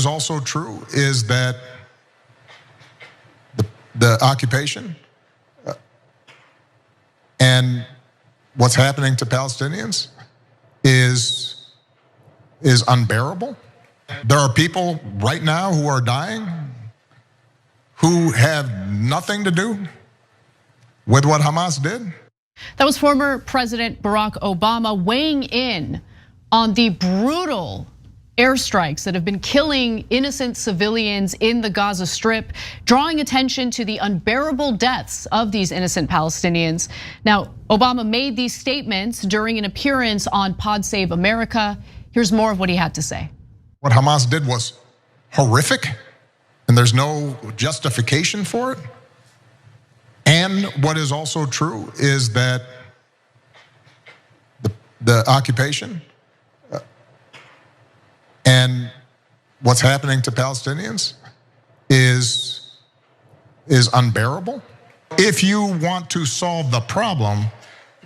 Is also true is that the occupation and what's happening to Palestinians is unbearable. There are people right now who are dying who have nothing to do with what Hamas did. That was former President Barack Obama weighing in on the brutal airstrikes that have been killing innocent civilians in the Gaza Strip, drawing attention to the unbearable deaths of these innocent Palestinians. Now, Obama made these statements during an appearance on Pod Save America. Here's more of what he had to say. What Hamas did was horrific, and there's no justification for it. And what is also true is that the occupation and what's happening to Palestinians is unbearable. If you want to solve the problem,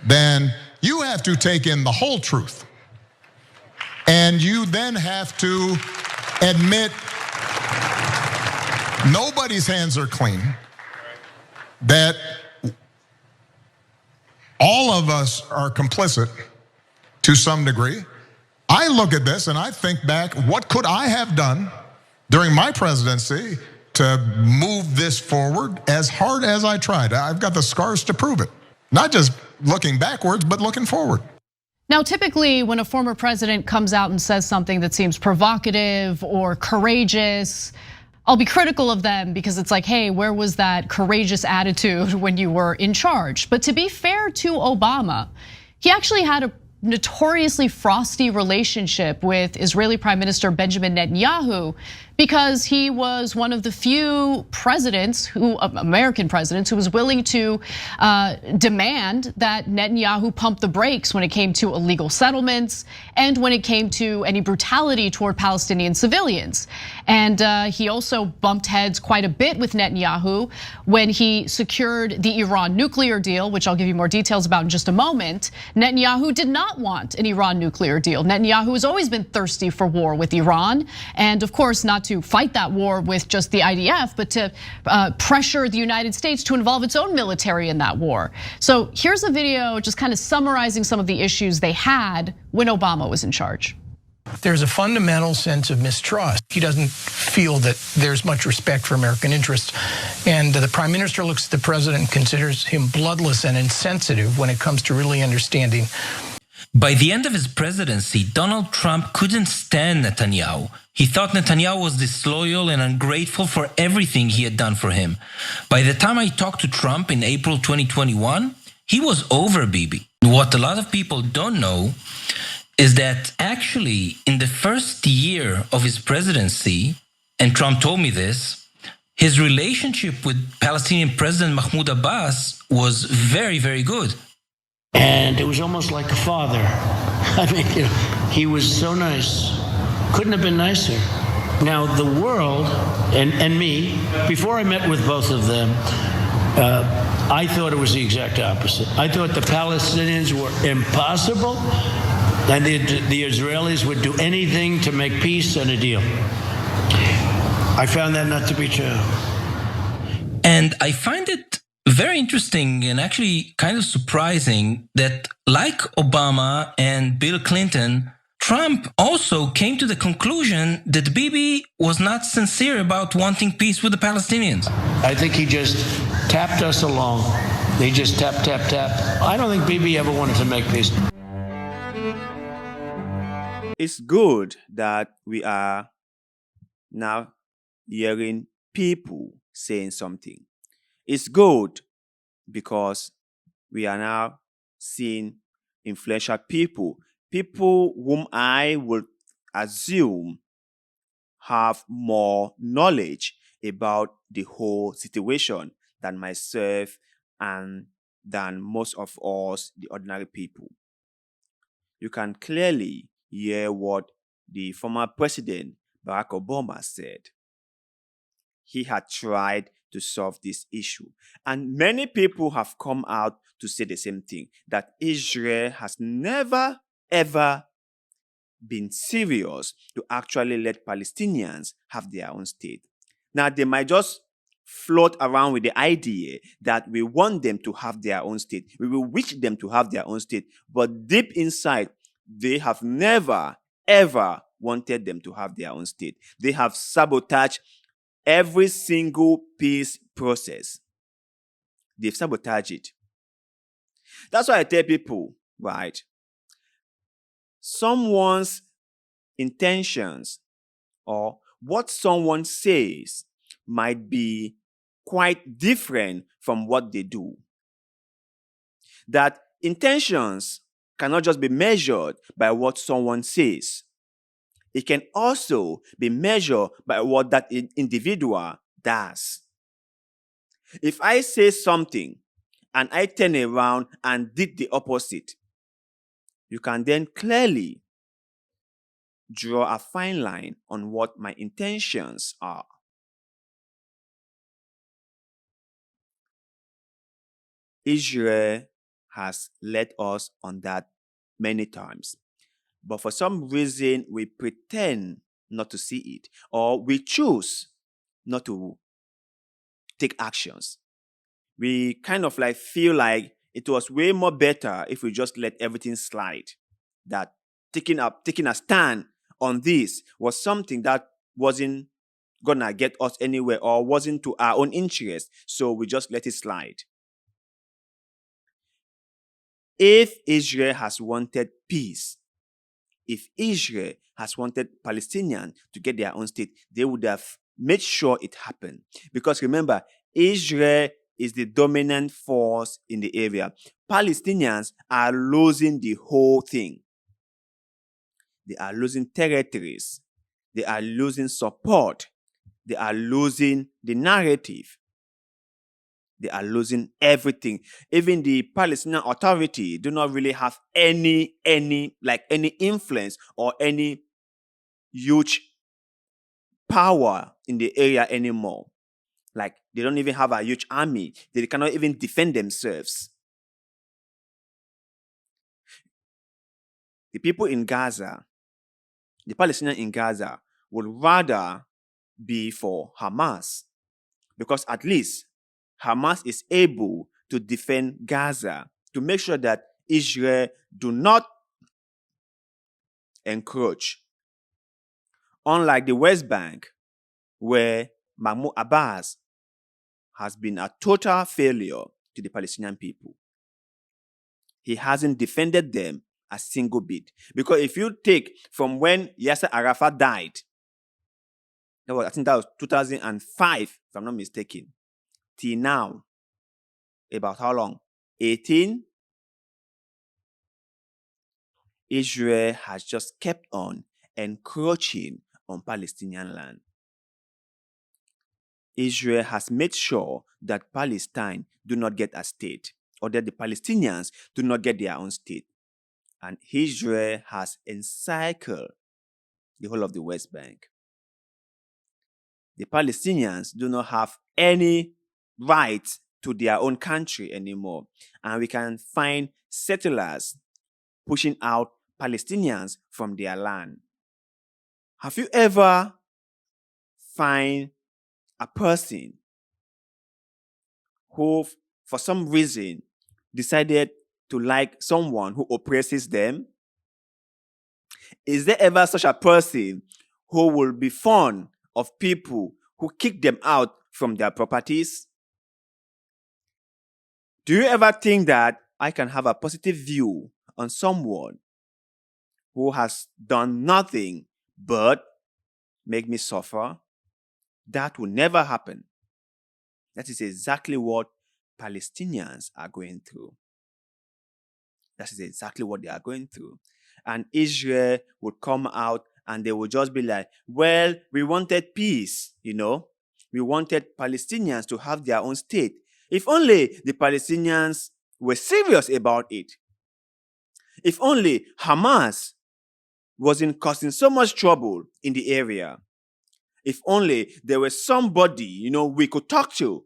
then you have to take in the whole truth. And you then have to admit nobody's hands are clean, that all of us are complicit to some degree. I look at this and I think back, what could I have done during my presidency to move this forward as hard as I tried? I've got the scars to prove it. Not just looking backwards, but looking forward. Now, typically when a former president comes out and says something that seems provocative or courageous, I'll be critical of them because it's like, hey, where was that courageous attitude when you were in charge? But to be fair to Obama, he actually had a notoriously frosty relationship with Israeli Prime Minister Benjamin Netanyahu because he was one of the few presidents American presidents who was willing to demand that Netanyahu pump the brakes when it came to illegal settlements and when it came to any brutality toward Palestinian civilians. And he also bumped heads quite a bit with Netanyahu when he secured the Iran nuclear deal, which I'll give you more details about in just a moment. Netanyahu did not want an Iran nuclear deal. Netanyahu has always been thirsty for war with Iran, and of course not to fight that war with just the IDF, but to pressure the United States to involve its own military in that war. So here's a video just kind of summarizing some of the issues they had when Obama was in charge. There's a fundamental sense of mistrust. He doesn't feel that there's much respect for American interests. And the prime minister looks at the president and considers him bloodless and insensitive when it comes to really understanding. By the end of his presidency, Donald Trump couldn't stand Netanyahu. He thought Netanyahu was disloyal and ungrateful for everything he had done for him. By the time I talked to Trump in April 2021, he was over Bibi. What a lot of people don't know is that actually in the first year of his presidency, and Trump told me this, his relationship with Palestinian President Mahmoud Abbas was very, very good. And it was almost like a father. I mean, he was so nice. Couldn't have been nicer. Now, the world and me, before I met with both of them, I thought it was the exact opposite. I thought the Palestinians were impossible, and the Israelis would do anything to make peace and a deal. I found that not to be true. And I find it very interesting and actually kind of surprising that, like Obama and Bill Clinton, Trump also came to the conclusion that Bibi was not sincere about wanting peace with the Palestinians. I think he just tapped us along. They just tap, tap, tap. I don't think Bibi ever wanted to make peace. It's good that we are now hearing people saying something. It's good because we are now seeing influential people whom I would assume have more knowledge about the whole situation than myself and than most of us, the ordinary people. You can clearly hear what the former president, Barack Obama, said. He had tried to solve this issue. And many people have come out to say the same thing, that Israel has never, ever been serious to actually let Palestinians have their own state. Now, they might just float around with the idea that we want them to have their own state. We will wish them to have their own state. But deep inside, they have never, ever wanted them to have their own state. They have sabotaged every single peace process. They've sabotaged it. That's why I tell people, right? Someone's intentions or what someone says might be quite different from what they do. That intentions cannot just be measured by what someone says. It can also be measured by what that individual does. If I say something and I turn around and did the opposite, you can then clearly draw a fine line on what my intentions are. Israel has led us on that many times. But for some reason, we pretend not to see it, or we choose not to take actions. We kind of like feel like it was way more better if we just let everything slide. That taking a stand on this was something that wasn't gonna get us anywhere or wasn't to our own interest, so we just let it slide. If Israel has wanted peace, if Israel has wanted Palestinians to get their own state, they would have made sure it happened. Because remember, Israel is the dominant force in the area. Palestinians are losing the whole thing. They are losing territories. They are losing support. They are losing the narrative. They are losing everything. Even the Palestinian Authority do not really have any influence or any huge power in the area anymore. Like, they don't even have a huge army. They cannot even defend themselves. The people in Gaza, the Palestinians in Gaza, would rather be for Hamas, because at least Hamas is able to defend Gaza, to make sure that Israel do not encroach. Unlike the West Bank, where Mahmoud Abbas has been a total failure to the Palestinian people. He hasn't defended them a single bit. Because if you take from when Yasser Arafat died, I think that was 2005, if I'm not mistaken, till now, about how long? 18? Israel has just kept on encroaching on Palestinian land. Israel has made sure that Palestine do not get a state, or that the Palestinians do not get their own state. And Israel has encircled the whole of the West Bank. The Palestinians do not have any right to their own country anymore. And we can find settlers pushing out Palestinians from their land. Have you ever find a person who, for some reason, decided to like someone who oppresses them? Is there ever such a person who will be fond of people who kick them out from their properties? Do you ever think that I can have a positive view on someone who has done nothing but make me suffer? That will never happen. That is exactly what Palestinians are going through. That is exactly what they are going through. And Israel would come out and they would just be like, well, we wanted peace, We wanted Palestinians to have their own state. If only the Palestinians were serious about it. If only Hamas wasn't causing so much trouble in the area. If only there was somebody, we could talk to,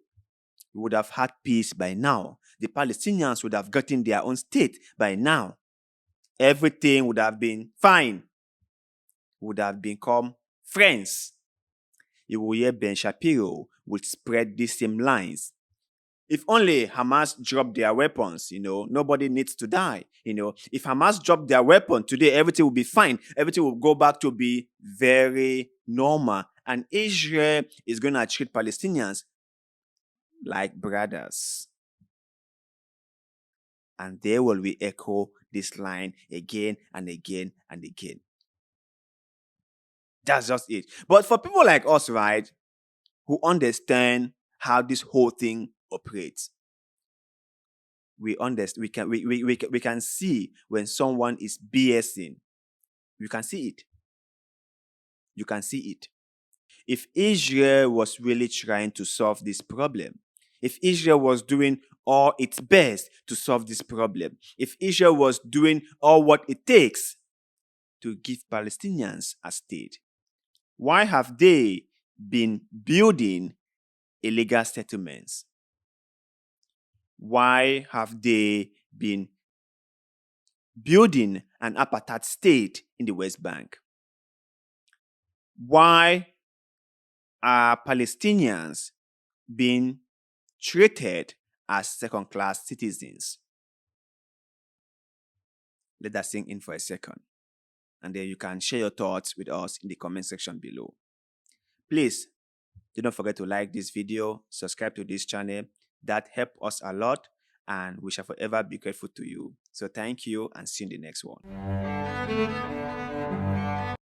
we would have had peace by now. The Palestinians would have gotten their own state by now. Everything would have been fine. would have become friends. You will hear Ben Shapiro would spread these same lines. If only Hamas dropped their weapons, nobody needs to die. If Hamas dropped their weapon today, everything will be fine. Everything will go back to be very normal. And Israel is going to treat Palestinians like brothers. And they will re-echo this line again and again and again. That's just it. But for people like us, right, who understand how this whole thing operates, we can see when someone is BSing. You can see it. You can see it. If Israel was really trying to solve this problem, if Israel was doing all its best to solve this problem, if Israel was doing all what it takes to give Palestinians a state, why have they been building illegal settlements? Why have they been building an apartheid state in the West Bank? Why are Palestinians being treated as second-class citizens? Let that sink in for a second. And then you can share your thoughts with us in the comment section below. Please, do not forget to like this video, subscribe to this channel. That helps us a lot, and we shall forever be grateful to you. So thank you, and see you in the next one.